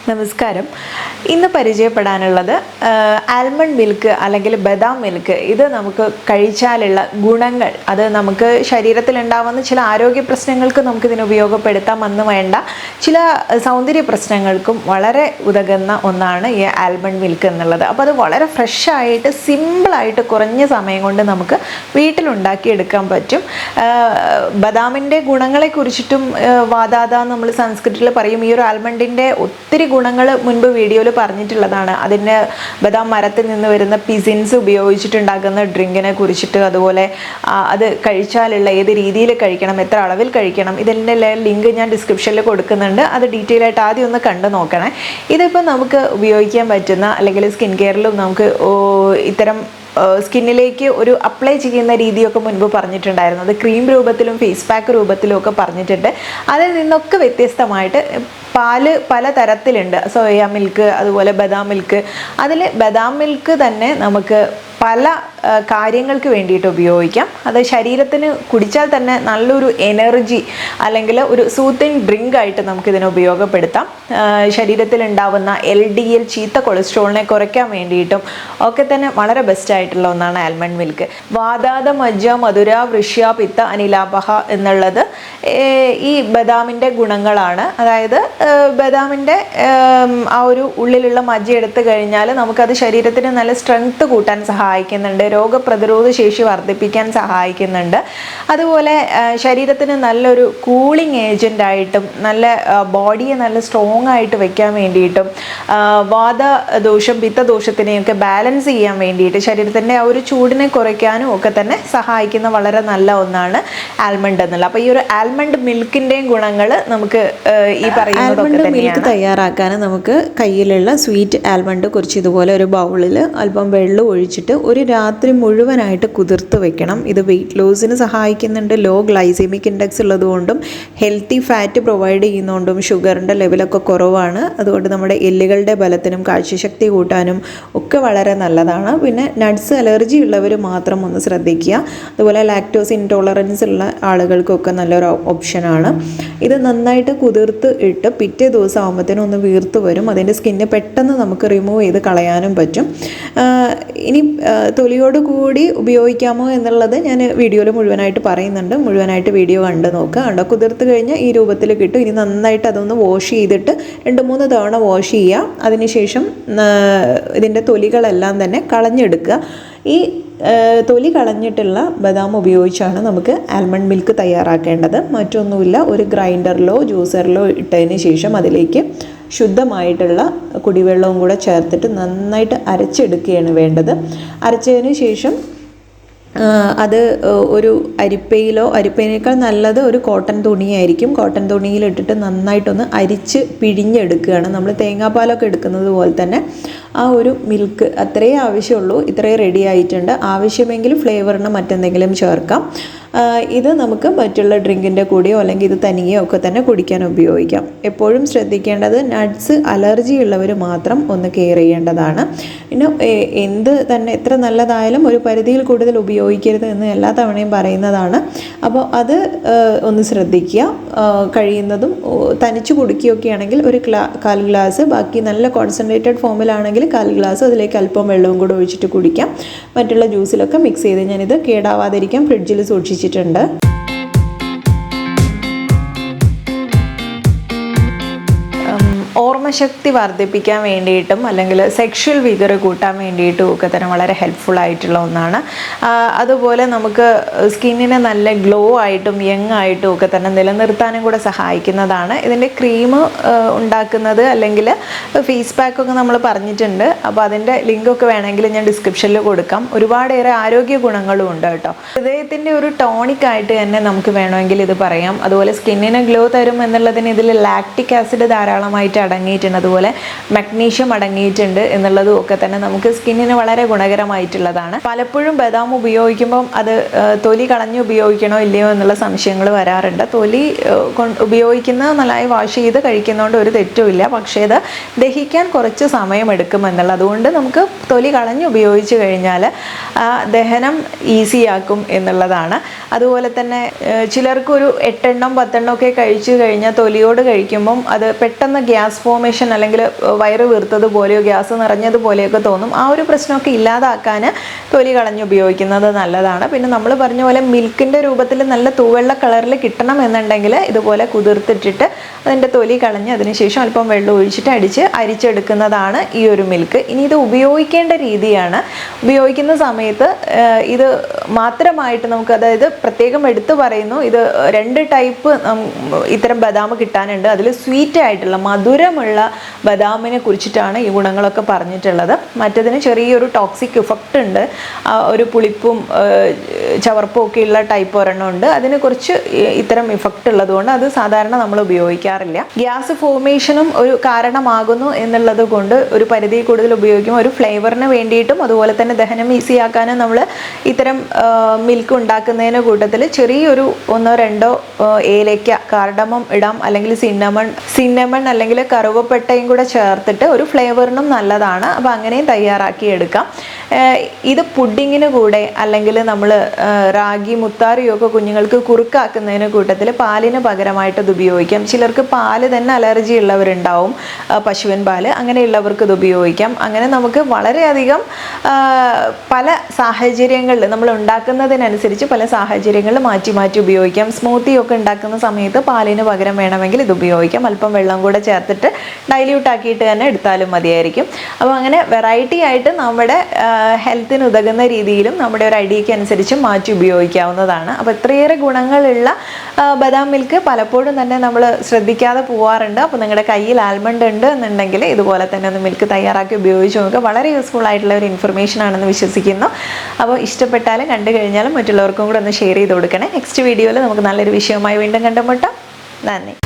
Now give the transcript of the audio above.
നമസ്കാരം. ഇന്ന് പരിചയപ്പെടാനുള്ളത് almond milk അല്ലെങ്കിൽ ബദാം മിൽക്ക്. ഇത് നമുക്ക് കഴിച്ചാലുള്ള ഗുണങ്ങൾ, അത് നമുക്ക് ശരീരത്തിൽ ഉണ്ടാകുന്ന ചില ആരോഗ്യ പ്രശ്നങ്ങൾക്ക് നമുക്കിതിന് ഉപയോഗപ്പെടുത്താം എന്ന് വേണ്ട, ചില സൗന്ദര്യ പ്രശ്നങ്ങൾക്കും വളരെ ഉതകുന്ന ഒന്നാണ് ഈ ആൽമണ്ട് മിൽക്ക് എന്നുള്ളത്. അപ്പോൾ അത് വളരെ ഫ്രഷായിട്ട് സിമ്പിളായിട്ട് കുറഞ്ഞ സമയം കൊണ്ട് നമുക്ക് വീട്ടിലുണ്ടാക്കിയെടുക്കാൻ പറ്റും. ബദാമിൻ്റെ ഗുണങ്ങളെക്കുറിച്ചിട്ടും വാദാദ നമ്മൾ സംസ്കൃതത്തിൽ പറയും. ഈ ഒരു ആൽമണ്ടിൻ്റെ ഒത്തിരി ഗുണങ്ങൾ മുൻപ് വീഡിയോയിൽ പറഞ്ഞിട്ടുള്ളതാണ്. അതിൻ്റെ ബദാം മരത്തിൽ നിന്ന് വരുന്ന പിസിൻസ് ഉപയോഗിച്ചിട്ടുണ്ടാക്കുന്ന ഡ്രിങ്കിനെ കുറിച്ചിട്ട്, അതുപോലെ അത് കഴിച്ചാലുള്ള ഏത് രീതിയിൽ കഴിക്കണം, എത്ര അളവിൽ കഴിക്കണം, ഇതിൻ്റെ ലിങ്ക് ഞാൻ ഡിസ്ക്രിപ്ഷനിൽ കൊടുക്കുന്നുണ്ട്. അത് ഡീറ്റെയിൽ ആയിട്ട് ആദ്യം ഒന്ന് കണ്ടു നോക്കണേ. ഇതിപ്പോൾ നമുക്ക് ഉപയോഗിക്കാൻ പറ്റുന്ന, അല്ലെങ്കിൽ സ്കിൻ കെയറിലും നമുക്ക് ഇത്തരം സ്കിന്നിലേക്ക് ഒരു അപ്ലൈ ചെയ്യുന്ന രീതിയൊക്കെ മുൻപ് പറഞ്ഞിട്ടുണ്ടായിരുന്നു. അത് ക്രീം രൂപത്തിലും ഫേസ് പാക്ക് രൂപത്തിലും ഒക്കെ പറഞ്ഞിട്ടുണ്ട്. അതിൽ നിന്നൊക്കെ വ്യത്യസ്തമായിട്ട് പാല് പല തരത്തിലുണ്ട്. സോയ മിൽക്ക്, അതുപോലെ ബദാം മിൽക്ക്. അതിൽ ബദാം മിൽക്ക് തന്നെ നമുക്ക് പല കാര്യങ്ങൾക്ക് വേണ്ടിയിട്ട് ഉപയോഗിക്കാം. അത് ശരീരത്തിന് കുടിച്ചാൽ തന്നെ നല്ലൊരു എനർജി അല്ലെങ്കിൽ ഒരു സൂത്തിങ് ഡ്രിങ്ക് ആയിട്ട് നമുക്കിതിനെ ഉപയോഗപ്പെടുത്താം. ശരീരത്തിൽ ഉണ്ടാവുന്ന LDL ചീത്ത കൊളസ്ട്രോളിനെ കുറയ്ക്കാൻ വേണ്ടിയിട്ടും ഒക്കെ തന്നെ വളരെ ബെസ്റ്റായിട്ടുള്ള ഒന്നാണ് ആൽമണ്ട് മിൽക്ക്. വാതാത മജ്ജ മധുര വൃഷ്യ പിത്ത അനിലാപഹ എന്നുള്ളത് ഈ ബദാമിൻ്റെ ഗുണങ്ങളാണ്. അതായത് ബദാമിൻ്റെ ആ ഒരു ഉള്ളിലുള്ള മജ്ജ എടുത്തു കഴിഞ്ഞാൽ നമുക്കത് ശരീരത്തിന് നല്ല സ്ട്രെങ്ത് കൂട്ടാൻ സഹായിക്കുന്നുണ്ട്, രോഗപ്രതിരോധ ശേഷി വർദ്ധിപ്പിക്കാൻ സഹായിക്കുന്നുണ്ട്. അതുപോലെ ശരീരത്തിന് നല്ലൊരു കൂളിംഗ് ഏജൻ്റായിട്ടും നല്ല ബോഡിയെ നല്ല സ്ട്രോങ് ആയിട്ട് വെക്കാൻ വേണ്ടിയിട്ടും വാതദോഷം പിത്തദോഷത്തിനെയൊക്കെ ബാലൻസ് ചെയ്യാൻ വേണ്ടിയിട്ട് ശരീരത്തിൻ്റെ ആ ഒരു ചൂടിനെ കുറയ്ക്കാനും ഒക്കെ തന്നെ സഹായിക്കുന്ന വളരെ നല്ല ഒന്നാണ് ആൽമണ്ട് എന്നുള്ളത്. അപ്പോൾ ഈ ഒരു ആൽമണ്ട് മിൽക്കിൻ്റെയും ഗുണങ്ങൾ നമുക്ക് ഈ പറയുന്നതൊക്കെ തന്നെയാണ്. മിൽക്ക് തയ്യാറാക്കാൻ നമുക്ക് കയ്യിലുള്ള സ്വീറ്റ് ആൽമണ്ട് കുറച്ച് ഇതുപോലെ ഒരു ബൗളിൽ അല്പം വെള്ളം ഒഴിച്ചിട്ട് ഒരു രാത്രി മുഴുവനായിട്ട് കുതിർത്ത് വെക്കണം. ഇത് വെയിറ്റ് ലോസിന് സഹായിക്കുന്നുണ്ട്. ലോ ഗ്ലൈസെമിക് ഇൻഡെക്സ് ഉള്ളതുകൊണ്ടും ഹെൽത്തി ഫാറ്റ് പ്രൊവൈഡ് ചെയ്യുന്നതുകൊണ്ടും ഷുഗറിൻ്റെ ലെവലൊക്കെ കുറവാണ്. അതുകൊണ്ട് നമ്മുടെ എല്ലുകളുടെ ബലത്തിനും കാഴ്ചശക്തി കൂട്ടാനും ഒക്കെ വളരെ നല്ലതാണ്. പിന്നെ നട്ട്സ് അലർജി ഉള്ളവർ മാത്രം ഒന്ന് ശ്രദ്ധിക്കുക. അതുപോലെ ലാക്ടോസ് ഇൻടോളറൻസ് ഉള്ള ആളുകൾക്കൊക്കെ നല്ലൊരു ഓപ്ഷനാണ്. ഇത് നന്നായിട്ട് കുതിർത്ത് ഇട്ട് പിറ്റേ ദിവസം ആകുമ്പോഴത്തേനും ഒന്ന് വീർത്ത് വരും. അതിൻ്റെ സ്കിന്ന് പെട്ടെന്ന് നമുക്ക് റിമൂവ് ചെയ്ത് കളയാനും പറ്റും. ഇനി തൊലിയോട് കൂടി ഉപയോഗിക്കാമോ എന്നുള്ളത് ഞാൻ വീഡിയോയിൽ മുഴുവനായിട്ട് പറയുന്നുണ്ട്. മുഴുവനായിട്ട് വീഡിയോ കണ്ട് നോക്കുക. കുതിർത്ത് കഴിഞ്ഞാൽ ഈ രൂപത്തിൽ കിട്ടും. ഇനി നന്നായിട്ട് അതൊന്ന് വാഷ് ചെയ്തിട്ട് 2-3 തവണ വാഷ് ചെയ്യുക. അതിനുശേഷം ഇതിൻ്റെ തൊലികളെല്ലാം തന്നെ കളഞ്ഞെടുക്കുക. ഈ തൊലി കളഞ്ഞിട്ടുള്ള ബദാം ഉപയോഗിച്ചാണ് നമുക്ക് ആൽമണ്ട് മിൽക്ക് തയ്യാറാക്കേണ്ടത്. മറ്റൊന്നുമില്ല, ഒരു ഗ്രൈൻഡറിലോ ജ്യൂസറിലോ ഇട്ടതിന് ശേഷം അതിലേക്ക് ശുദ്ധമായിട്ടുള്ള കുടിവെള്ളവും കൂടെ ചേർത്തിട്ട് നന്നായിട്ട് അരച്ചെടുക്കുകയാണ് വേണ്ടത്. അരച്ചതിന് ശേഷം അത് ഒരു അരിപ്പയിനേക്കാൾ നല്ലത് ഒരു കോട്ടൺ തുണിയായിരിക്കും. കോട്ടൺ തുണിയിലിട്ടിട്ട് നന്നായിട്ടൊന്ന് അരിച്ച് പിഴിഞ്ഞെടുക്കുകയാണ്. നമ്മൾ തേങ്ങാപ്പാലൊക്കെ എടുക്കുന്നത് പോലെ തന്നെ ആ ഒരു മിൽക്ക് അത്രയേ ആവശ്യമുള്ളൂ. ഇത്രയും റെഡി ആയിട്ടുണ്ട്. ആവശ്യമെങ്കിൽ ഫ്ലേവറിന് മറ്റെന്തെങ്കിലും ചേർക്കാം. ഇത് നമുക്ക് മറ്റുള്ള ഡ്രിങ്കിൻ്റെ കൂടെയോ അല്ലെങ്കിൽ ഇത് തനിയോ ഒക്കെ തന്നെ കുടിക്കാൻ ഉപയോഗിക്കാം. എപ്പോഴും ശ്രദ്ധിക്കേണ്ടത് നട്ട്സ് അലർജി ഉള്ളവർ മാത്രം ഒന്ന് കെയർ ചെയ്യേണ്ടതാണ്. പിന്നെ എന്ത് തന്നെ എത്ര നല്ലതായാലും ഒരു പരിധിയിൽ കൂടുതൽ ഉപയോഗിക്കരുത് എന്ന് എല്ലാ തവണയും പറയുന്നതാണ്. അപ്പോൾ അത് ഒന്ന് ശ്രദ്ധിക്കുക. കഴിയുന്നതും തനിച്ച് കുടിക്കുകയൊക്കെ ആണെങ്കിൽ ഒരു 1/4 ഗ്ലാസ്, ബാക്കി നല്ല കോൺസെൻട്രേറ്റഡ് ഫോമിലാണെങ്കിൽ 1/4 ഗ്ലാസ്, അതിലേക്ക് അല്പം വെള്ളവും കൂടെ ഒഴിച്ചിട്ട് കുടിക്കാം. മറ്റുള്ള ജ്യൂസിലൊക്കെ മിക്സ് ചെയ്ത് ഞാനിത് കേടാവാതിരിക്കാൻ ഫ്രിഡ്ജിൽ സൂക്ഷിച്ചിട്ടുണ്ട്. ഓർമ്മശക്തി വർദ്ധിപ്പിക്കാൻ വേണ്ടിയിട്ടും അല്ലെങ്കിൽ സെക്ഷൽ വിഗർ കൂട്ടാൻ വേണ്ടിയിട്ടും ഒക്കെ തന്നെ വളരെ ഹെൽപ്ഫുൾ ആയിട്ടുള്ള ഒന്നാണ്. അതുപോലെ നമുക്ക് സ്കിന്നിനെ നല്ല ഗ്ലോ ആയിട്ടും യങ് ആയിട്ടും ഒക്കെ തന്നെ നിലനിർത്താനും കൂടെ സഹായിക്കുന്നതാണ്. ഇതിൻ്റെ ക്രീം ഉണ്ടാക്കുന്നത് അല്ലെങ്കിൽ ഫേസ് പാക്കൊക്കെ നമ്മൾ പറഞ്ഞിട്ടുണ്ട്. അപ്പോൾ അതിൻ്റെ ലിങ്കൊക്കെ വേണമെങ്കിൽ ഞാൻ ഡിസ്ക്രിപ്ഷനിൽ കൊടുക്കാം. ഒരുപാടേറെ ആരോഗ്യ ഗുണങ്ങളും ഉണ്ട് കേട്ടോ. ഹൃദയത്തിൻ്റെ ഒരു ടോണിക് ആയിട്ട് തന്നെ നമുക്ക് വേണമെങ്കിൽ ഇത് പറയാം. അതുപോലെ സ്കിന്നിന് ഗ്ലോ തരും എന്നുള്ളതിന് ഇതിൽ ലാക്റ്റിക് ആസിഡ് ധാരാളമായിട്ട് അടങ്ങി അടങ്ങിയിട്ടുണ്ട്, അതുപോലെ മഗ്നീഷ്യം അടങ്ങിയിട്ടുണ്ട് എന്നുള്ളതും ഒക്കെ തന്നെ നമുക്ക് സ്കിന്നിന് വളരെ ഗുണകരമായിട്ടുള്ളതാണ്. പലപ്പോഴും ബദാം ഉപയോഗിക്കുമ്പം അത് തൊലി കളഞ്ഞ് ഉപയോഗിക്കണോ ഇല്ലയോ എന്നുള്ള സംശയങ്ങൾ വരാറുണ്ട്. തൊലി ഉപയോഗിക്കുന്നത് നന്നായി വാഷ് ചെയ്ത് കഴിക്കുന്നതുകൊണ്ട് ഒരു തെറ്റുമില്ല, പക്ഷേ ഇത് ദഹിക്കാൻ കുറച്ച് സമയമെടുക്കും എന്നുള്ളത്. അതുകൊണ്ട് നമുക്ക് തൊലി കളഞ്ഞ് ഉപയോഗിച്ച് കഴിഞ്ഞാൽ ദഹനം ഈസിയാക്കും എന്നുള്ളതാണ്. അതുപോലെ തന്നെ ചിലർക്കൊരു 8 എണ്ണം 10 എണ്ണം ഒക്കെ കഴിച്ചു കഴിഞ്ഞാൽ തൊലിയോട് കഴിക്കുമ്പം അത് പെട്ടെന്ന് ഗ്യാസ് ഫോർമേഷൻ അല്ലെങ്കിൽ വയറ് വീർത്തതുപോലെയോ ഗ്യാസ് നിറഞ്ഞതുപോലെയൊക്കെ തോന്നും. ആ ഒരു പ്രശ്നമൊക്കെ ഇല്ലാതാക്കാൻ തൊലി കളഞ്ഞ് ഉപയോഗിക്കുന്നത് നല്ലതാണ്. പിന്നെ നമ്മൾ പറഞ്ഞ പോലെ മിൽക്കിൻ്റെ രൂപത്തിൽ നല്ല തൂവെള്ള കളറിൽ കിട്ടണം എന്നുണ്ടെങ്കിൽ ഇതുപോലെ കുതിർത്തിട്ടിട്ട് അതിൻ്റെ തൊലി കളഞ്ഞ് അതിനുശേഷം അല്പം വെള്ളം ഒഴിച്ചിട്ട് അരിച്ചെടുക്കുന്നതാണ് ഈ ഒരു മിൽക്ക്. ഇനി ഇത് ഉപയോഗിക്കേണ്ട രീതിയാണ്. ഉപയോഗിക്കുന്ന സമയത്ത് ഇത് മാത്രമായിട്ട് നമുക്ക്, അതായത് പ്രത്യേകം എടുത്തു പറയുന്നു, ഇത് 2 ടൈപ്പ് ഇത്തരം ബദാം കിട്ടാനുണ്ട്. അതിൽ സ്വീറ്റ് ആയിട്ടുള്ള മധുരമുള്ള ബദാമിനെ കുറിച്ചിട്ടാണ് ഈ ഗുണങ്ങളൊക്കെ പറഞ്ഞിട്ടുള്ളത്. മറ്റതിന് ചെറിയൊരു ടോക്സിക് ഇഫക്റ്റ് ഉണ്ട്, ഒരു പുളിപ്പും ചവർപ്പും ഒക്കെ ഉള്ള ടൈപ്പ് ഒരെണ്ണം ഉണ്ട്. അതിന് കുറച്ച് ഇത്തരം ഇഫക്റ്റ് ഉള്ളതുകൊണ്ട് അത് സാധാരണ നമ്മൾ ഉപയോഗിക്കാറില്ല. ഗ്യാസ് ഫോർമേഷനും ഒരു കാരണമാകുന്നു എന്നുള്ളത് കൊണ്ട് ഒരു പരിധി കൂടുതൽ ഉപയോഗിക്കും. ഒരു ഫ്ലേവറിന് വേണ്ടിയിട്ടും അതുപോലെ തന്നെ ദഹനം ഈസി ആക്കാനും നമ്മൾ ഇത്തരം മിൽക്ക് ഉണ്ടാക്കുന്നതിന് കൂട്ടത്തിൽ ചെറിയൊരു 1-2 ഏലയ്ക്ക, കാർഡമം ഇടാം, അല്ലെങ്കിൽ സിന്നമൺ അല്ലെങ്കിൽ കറുവപ്പട്ടയും കൂടെ ചേർത്തിട്ട് ഒരു ഫ്ലേവറിനും നല്ലതാണ്. അപ്പോൾ അങ്ങനെയും തയ്യാറാക്കി എടുക്കാം. ഇത് പുഡിങ്ങിന് കൂടെ അല്ലെങ്കിൽ നമ്മൾ റാഗി മുത്താറിയൊക്കെ കുഞ്ഞുങ്ങൾക്ക് കുറുക്കാക്കുന്നതിന് കൂട്ടത്തിൽ പാലിന് പകരമായിട്ട് ഇത് ഉപയോഗിക്കാം. ചിലർക്ക് പാല് തന്നെ അലർജി ഉള്ളവരുണ്ടാവും, പശുവിൻ പാല്, അങ്ങനെയുള്ളവർക്ക് ഇത് ഉപയോഗിക്കാം. അങ്ങനെ നമുക്ക് വളരെയധികം പല സാഹചര്യങ്ങളിൽ നമ്മൾ ഉണ്ടാക്കുന്നതിനനുസരിച്ച് പല സാഹചര്യങ്ങളിൽ മാറ്റി മാറ്റി ഉപയോഗിക്കാം. സ്മൂത്തിയൊക്കെ ഉണ്ടാക്കുന്ന സമയത്ത് പാലിന് പകരം വേണമെങ്കിൽ ഇത് ഉപയോഗിക്കാം. അല്പം വെള്ളം കൂടെ ചേർത്തിട്ട് ഡൈല്യൂട്ട് ആക്കിയിട്ട് തന്നെ എടുത്താലും മതിയായിരിക്കും. അപ്പോൾ അങ്ങനെ വെറൈറ്റി ആയിട്ട് നമ്മുടെ ഹെൽത്തിന് ഉതകുന്ന രീതിയിലും നമ്മുടെ ഒരു ഐഡിയയ്ക്ക് അനുസരിച്ച് മാറ്റി ഉപയോഗിക്കാവുന്നതാണ്. അപ്പോൾ ഇത്രയേറെ ഗുണങ്ങളുള്ള ബദാം മിൽക്ക് പലപ്പോഴും തന്നെ നമ്മൾ ശ്രദ്ധിക്കാതെ പോവാറുണ്ട്. അപ്പോൾ നിങ്ങളുടെ കയ്യിൽ ആൽമണ്ട് ഉണ്ട് എന്നുണ്ടെങ്കിൽ ഇതുപോലെ തന്നെ ഒന്ന് മിൽക്ക് തയ്യാറാക്കി ഉപയോഗിച്ച് നോക്കുക. വളരെ യൂസ്ഫുൾ ആയിട്ടുള്ള ഒരു ഇൻഫർമേഷൻ ആണെന്ന് വിശ്വസിക്കുന്നു. അപ്പോൾ ഇഷ്ടപ്പെട്ടാലും കണ്ടു കഴിഞ്ഞാലും മറ്റുള്ളവർക്കും കൂടെ ഒന്ന് ഷെയർ ചെയ്ത് കൊടുക്കണേ. നെക്സ്റ്റ് വീഡിയോയിൽ നമുക്ക് നല്ലൊരു വിഷയവുമായി വീണ്ടും കണ്ടുമുട്ടാം. നന്ദി.